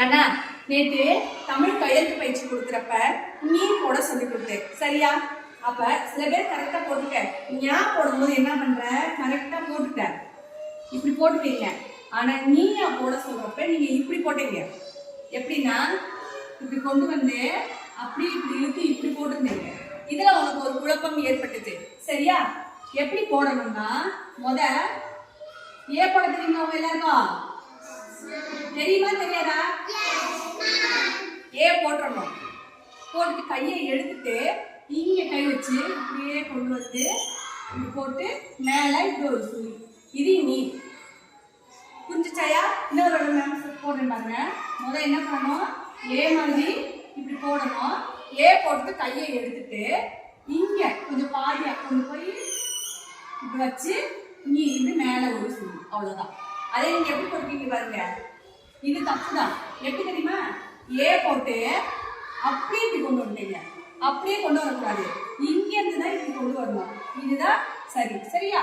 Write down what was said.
கண்ணா, நேற்று தமிழ் கையெழுத்து பயிற்சி கொடுக்குறப்ப நீ போட சொல்லி கொடுத்தேன், சரியா? அப்ப சில பேர் கரெக்டா போட்டுக்க, ஞா போடும்போது என்ன பண்ற, கரெக்டா போட்டுட்ட, இப்படி போட்டுட்டீங்க. ஆனா நீயா போட சொல்றப்ப நீங்க இப்படி போட்டீங்க. எப்படின்னா இப்படி கொண்டு வந்து அப்படி இப்படி இழுத்து இப்படி போட்டுருந்தீங்க. இதுல உனக்கு ஒரு குழப்பம் ஏற்பட்டுச்சு, சரியா? எப்படி போடணும்னா, முத ஏ போட தெரியுமா உங்க எல்லாருக்கும்? தெரியுமா தெரியாதா? ஏ போட்டுறணும். போட்டுட்டு கையை எடுத்துட்டு இங்க கை வச்சு இப்படியே கொண்டு வந்து இப்படி போட்டு மேல இப்படி ஒரு சுழி. இது நீ புரிஞ்சுச்சாயா? இன்னொரு போடுறேன் பாருங்க. முதல் என்ன பண்ணணும், ஏ மாதிரி இப்படி போடணும். ஏ போட்டு கையை எடுத்துட்டு இங்க கொஞ்சம் பாதியா கொண்டு போய் இப்படி வச்சு இங்க இது மேல ஒரு சுழி. அவ்வளவுதான். அதே நீங்க எப்படி போட்டுருக்கீங்க பாருங்க, இது தப்புதான். எப்படி தெரியுமா? ஏ போட்டு அப்படியே இப்படி கொண்டு வந்துட்டீங்க. அப்படியே கொண்டு வரக்கூடாது, இங்க இருந்து தான் இப்படி கொண்டு வரணும். இதுதான் சரி, சரியா?